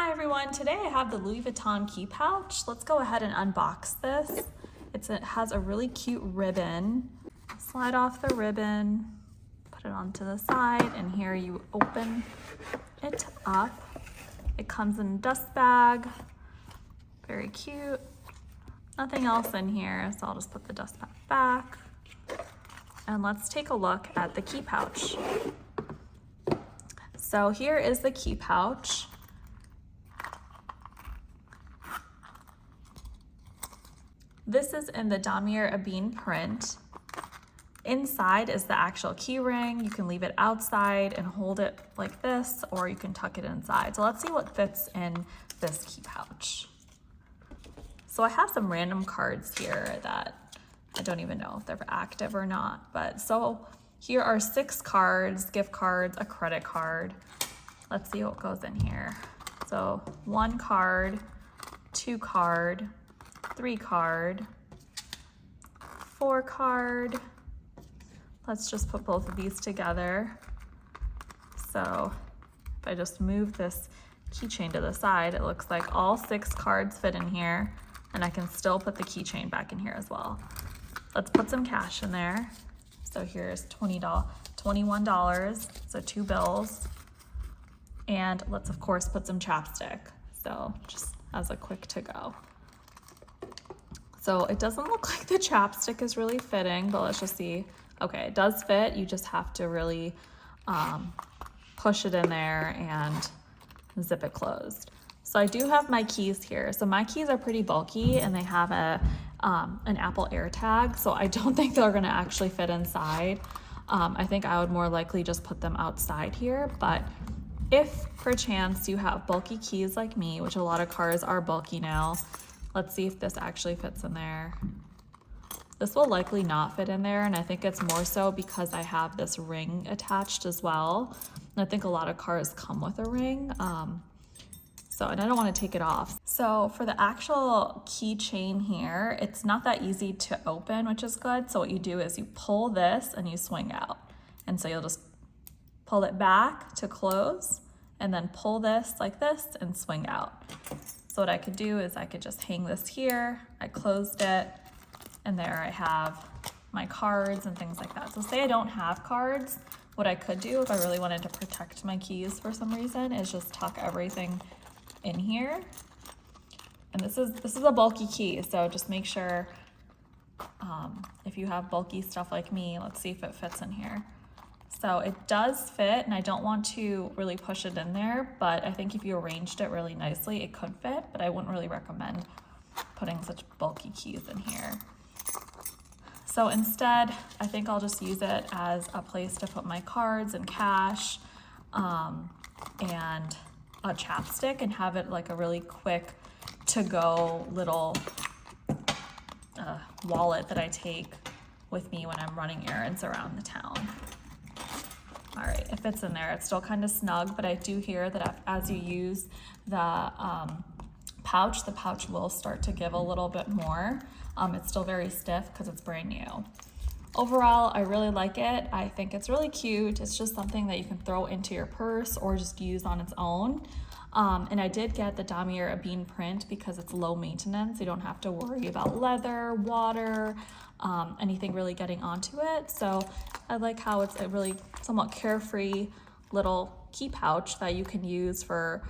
Hi everyone, today I have the Louis Vuitton key pouch. Let's go ahead and unbox this. It has a really cute ribbon. Slide off the ribbon, put it onto the side, and here you open it up. It comes in a dust bag, very cute. Nothing else in here, so I'll just put the dust bag back. And let's take a look at the key pouch. So here is the key pouch. This is in the Damier Ebene print. Inside is the actual key ring. You can leave it outside and hold it like this, or you can tuck it inside. So let's see what fits in this key pouch. So I have some random cards here that I don't even know if they're active or not, but so here are 6 cards, gift cards, a credit card. Let's see what goes in here. So 1 card, 2 card, 3 card, 4 card. Let's just put both of these together. So if I just move this keychain to the side, it looks like all 6 cards fit in here, and I can still put the keychain back in here as well. Let's put some cash in there. So here's $21, so 2 bills. And let's of course put some chapstick. So just as a quick to go. So it doesn't look like the chapstick is really fitting, but let's just see. Okay, it does fit. You just have to really push it in there and zip it closed. So I do have my keys here. So my keys are pretty bulky and they have an Apple AirTag. So I don't think they're gonna actually fit inside. I think I would more likely just put them outside here, but if perchance you have bulky keys like me, which a lot of cars are bulky now, let's see if this actually fits in there. This will likely not fit in there, and I think it's more so because I have this ring attached as well. And I think a lot of cars come with a ring, and I don't want to take it off. So for the actual keychain here, it's not that easy to open, which is good. So what you do is you pull this and you swing out. And so you'll just pull it back to close, and then pull this like this and swing out. So what I could do is I could just hang this here. I closed it, and there I have my cards and things like that. So say I don't have cards, what I could do if I really wanted to protect my keys for some reason is just tuck everything in here. And this is a bulky key, so just make sure if you have bulky stuff like me, let's see if it fits in here. So it does fit, and I don't want to really push it in there, but I think if you arranged it really nicely, it could fit, but I wouldn't really recommend putting such bulky keys in here. So instead, I think I'll just use it as a place to put my cards and cash and a chapstick, and have it like a really quick to-go little wallet that I take with me when I'm running errands around the town. All right, it fits in there. It's still kind of snug, but I do hear that as you use the pouch will start to give a little bit more. It's still very stiff because it's brand new. Overall, I really like it. I think it's really cute. It's just something that you can throw into your purse or just use on its own. And I did get the Damier Ebene print because it's low maintenance. You don't have to worry about leather, water, anything really getting onto it. So I like how it's a really somewhat carefree little key pouch that you can use for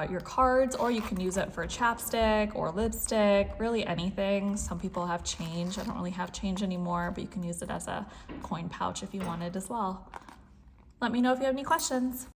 your cards, or you can use it for chapstick or lipstick, really anything. Some people have change. I don't really have change anymore, but you can use it as a coin pouch if you wanted as well. Let me know if you have any questions.